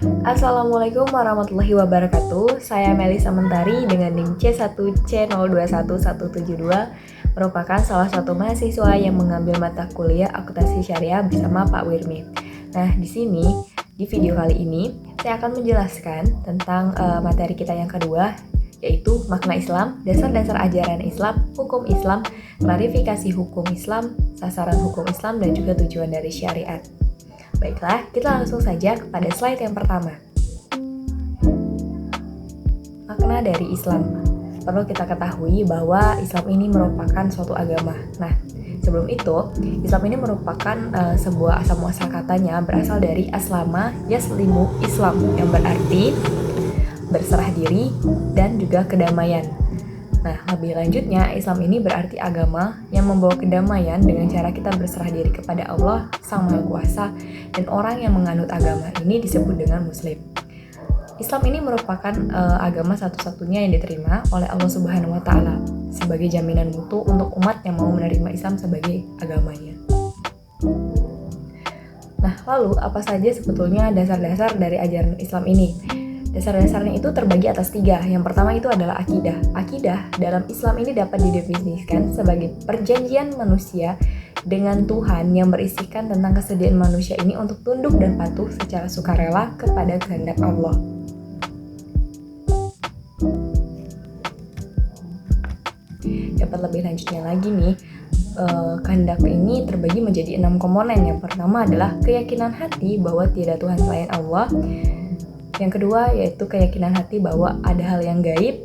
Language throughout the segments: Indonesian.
Assalamualaikum warahmatullahi wabarakatuh. Saya Melisa Mentari dengan NIM C1C021172 merupakan salah satu mahasiswa yang mengambil mata kuliah akuntansi syariah bersama Pak Wirmi. Nah, di video kali ini saya akan menjelaskan tentang materi kita yang kedua, yaitu makna Islam, dasar-dasar ajaran Islam, hukum Islam, klarifikasi hukum Islam, sasaran hukum Islam, dan juga tujuan dari syariat. Baiklah, kita langsung saja kepada slide yang pertama. Makna dari Islam. Perlu kita ketahui bahwa Islam ini merupakan suatu agama. Nah, sebelum itu, Islam ini merupakan sebuah asal muasal katanya berasal dari aslama yaslimu Islam, yang berarti berserah diri dan juga kedamaian. Nah, lebih lanjutnya, Islam ini berarti agama yang membawa kedamaian dengan cara kita berserah diri kepada Allah, Sang Maha Kuasa, dan orang yang menganut agama ini disebut dengan Muslim. Islam ini merupakan agama satu-satunya yang diterima oleh Allah Subhanahu wa Ta'ala sebagai jaminan mutu untuk umat yang mau menerima Islam sebagai agamanya. Nah, lalu apa saja sebetulnya dasar-dasar dari ajaran Islam ini? Dasar-dasarnya itu terbagi atas 3. Yang pertama itu adalah akidah. Akidah dalam Islam ini dapat didefinisikan sebagai perjanjian manusia dengan Tuhan yang berisikan tentang kesediaan manusia ini untuk tunduk dan patuh secara sukarela kepada kehendak Allah. Dapat lebih lanjutnya lagi nih, kehendak ini terbagi menjadi 6 komponen. Yang pertama adalah keyakinan hati bahwa tidak Tuhan selain Allah. Yang kedua yaitu keyakinan hati bahwa ada hal yang gaib.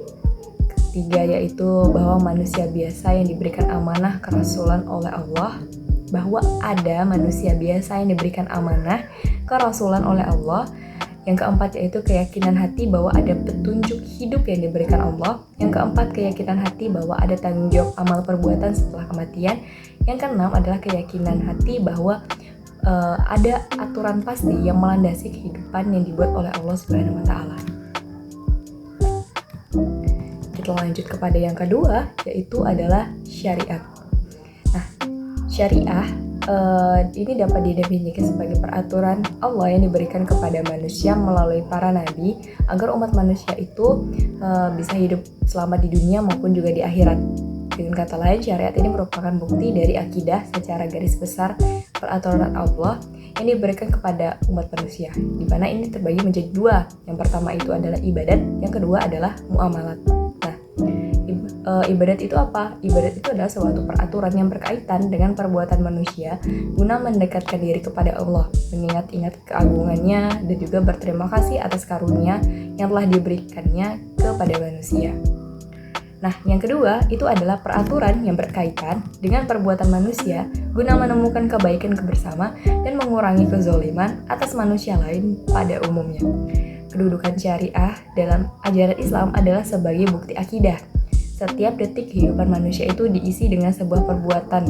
Ketiga yaitu bahwa manusia biasa yang diberikan amanah kerasulan oleh Allah. Bahwa ada manusia biasa yang diberikan amanah kerasulan oleh Allah. Yang keempat yaitu keyakinan hati bahwa ada petunjuk hidup yang diberikan Allah. Yang keempat keyakinan hati bahwa ada tanggung jawab amal perbuatan setelah kematian. Yang keenam adalah keyakinan hati bahwa ada aturan pasti yang melandasi kehidupan yang dibuat oleh Allah Subhanahu wa Ta'ala. Kita lanjut kepada yang kedua, yaitu adalah syariat. Nah, syariah ini dapat didefinisikan sebagai peraturan Allah yang diberikan kepada manusia melalui para nabi agar umat manusia itu bisa hidup selamat di dunia maupun juga di akhirat. Dengan kata lain, syariat ini merupakan bukti dari akidah secara garis besar peraturan Allah yang diberikan kepada umat manusia, di mana ini terbagi menjadi 2. Yang pertama itu adalah ibadat, yang kedua adalah muamalat. Nah, ibadat itu apa? Ibadat itu adalah suatu peraturan yang berkaitan dengan perbuatan manusia guna mendekatkan diri kepada Allah, mengingat-ingat keagungannya, dan juga berterima kasih atas karunia yang telah diberikannya kepada manusia. Nah, yang kedua itu adalah peraturan yang berkaitan dengan perbuatan manusia guna menemukan kebaikan bersama dan mengurangi kezaliman atas manusia lain pada umumnya. Kedudukan syariah dalam ajaran Islam adalah sebagai bukti akidah. Setiap detik kehidupan manusia itu diisi dengan sebuah perbuatan,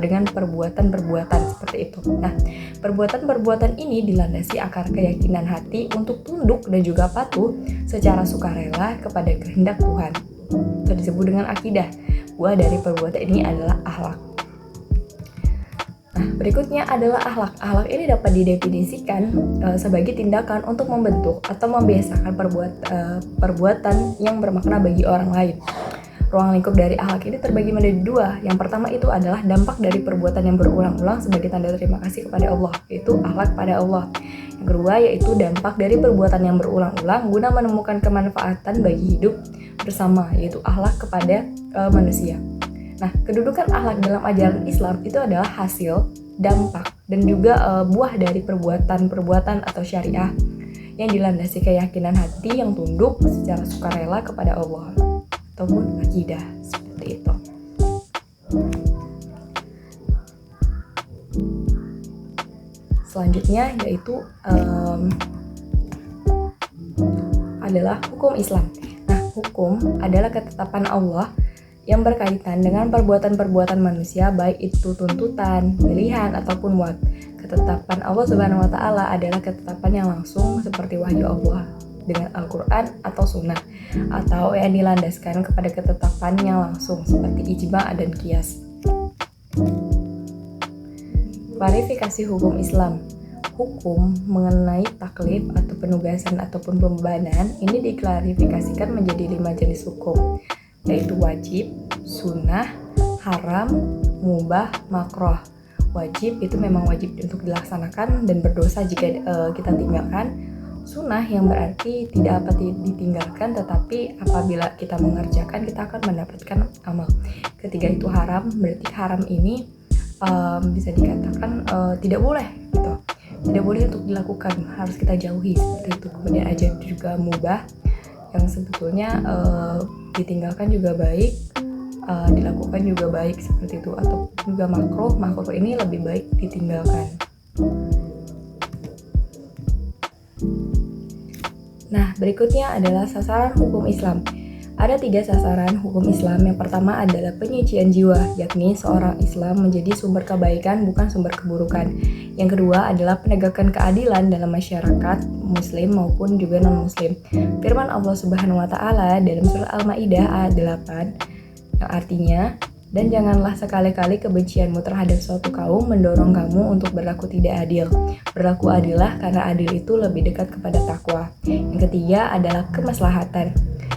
dengan perbuatan-perbuatan seperti itu. Nah, perbuatan-perbuatan ini dilandasi akar keyakinan hati untuk tunduk dan juga patuh secara sukarela kepada kehendak Tuhan. Itu disebut dengan akidah. Buah dari perbuatan ini adalah akhlak. Nah, berikutnya adalah akhlak. Akhlak ini dapat didefinisikan sebagai tindakan untuk membentuk atau membiasakan perbuatan yang bermakna bagi orang lain. Ruang lingkup dari akhlak ini terbagi menjadi 2. Yang pertama itu adalah dampak dari perbuatan yang berulang-ulang sebagai tanda terima kasih kepada Allah, yaitu akhlak pada Allah. Yang kedua yaitu dampak dari perbuatan yang berulang-ulang guna menemukan kemanfaatan bagi hidup bersama, yaitu akhlak kepada manusia. Nah, kedudukan akhlak dalam ajaran Islam itu adalah hasil, dampak, dan juga buah dari perbuatan-perbuatan atau syariah yang dilandasi keyakinan hati yang tunduk secara sukarela kepada Allah ataupun akidah, seperti itu. Selanjutnya yaitu adalah hukum Islam. Nah, hukum adalah ketetapan Allah yang berkaitan dengan perbuatan-perbuatan manusia, baik itu tuntutan, pilihan, ataupun wad. Ketetapan Allah Subhanahu wa Ta'ala adalah ketetapan yang langsung seperti wahyu Allah dengan Al-Quran atau Sunnah, atau yang dilandaskan kepada ketetapan yang langsung seperti ijma dan qiyas. Klarifikasi hukum Islam. hukum mengenai taklif atau penugasan ataupun pembebanan ini diklarifikasikan menjadi 5 jenis hukum, yaitu wajib, sunnah, haram, mubah, makruh. Wajib itu memang wajib untuk dilaksanakan dan berdosa jika kita tinggalkan. Sunnah yang berarti tidak dapat ditinggalkan, tetapi apabila kita mengerjakan kita akan mendapatkan amal. Ketiga itu haram, berarti haram ini bisa dikatakan tidak boleh gitu. Tidak boleh untuk dilakukan, harus kita jauhi seperti itu. Kemudian aja juga mubah yang sebetulnya ditinggalkan juga baik, dilakukan juga baik seperti itu. Atau juga makruh ini lebih baik ditinggalkan. Nah, berikutnya adalah sasaran hukum Islam. Ada 3 sasaran hukum Islam. Yang pertama adalah penyucian jiwa, yakni seorang Islam menjadi sumber kebaikan bukan sumber keburukan. Yang kedua adalah penegakan keadilan dalam masyarakat muslim maupun juga non-muslim. Firman Allah Subhanahu wa taala dalam surah Al-Maidah ayat 8 yang artinya, dan janganlah sekali-kali kebencianmu terhadap suatu kaum mendorong kamu untuk berlaku tidak adil. Berlaku adillah karena adil itu lebih dekat kepada takwa. Yang ketiga adalah kemaslahatan.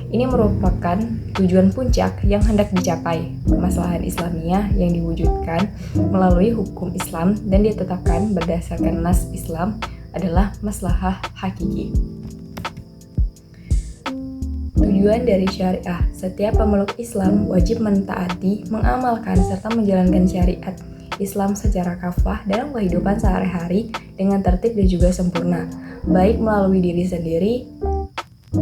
Ini merupakan tujuan puncak yang hendak dicapai, kemaslahan Islamiyah yang diwujudkan melalui hukum Islam dan ditetapkan berdasarkan nas Islam adalah maslahah hakiki. Tujuan dari syariah, setiap pemeluk Islam wajib mentaati, mengamalkan, serta menjalankan syariat Islam secara kafah dalam kehidupan sehari-hari dengan tertib dan juga sempurna, baik melalui diri sendiri,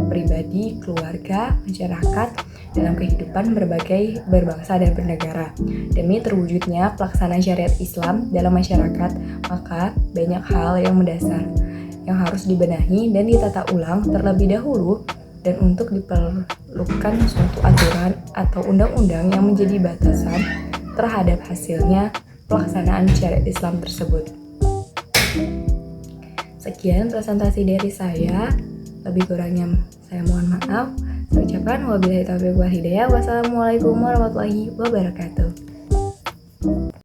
pribadi, keluarga, masyarakat, dalam kehidupan berbagai berbangsa dan bernegara. Demi terwujudnya pelaksanaan syariat Islam dalam masyarakat, maka banyak hal yang mendasar yang harus dibenahi dan ditata ulang terlebih dahulu, dan untuk diperlukan suatu aturan atau undang-undang yang menjadi batasan terhadap hasilnya pelaksanaan syariat Islam tersebut. Sekian presentasi dari saya. Lebih kurangnya saya mohon maaf. Saya ucapkan wabillahi taufiq wal hidayah. Wassalamualaikum warahmatullahi wabarakatuh.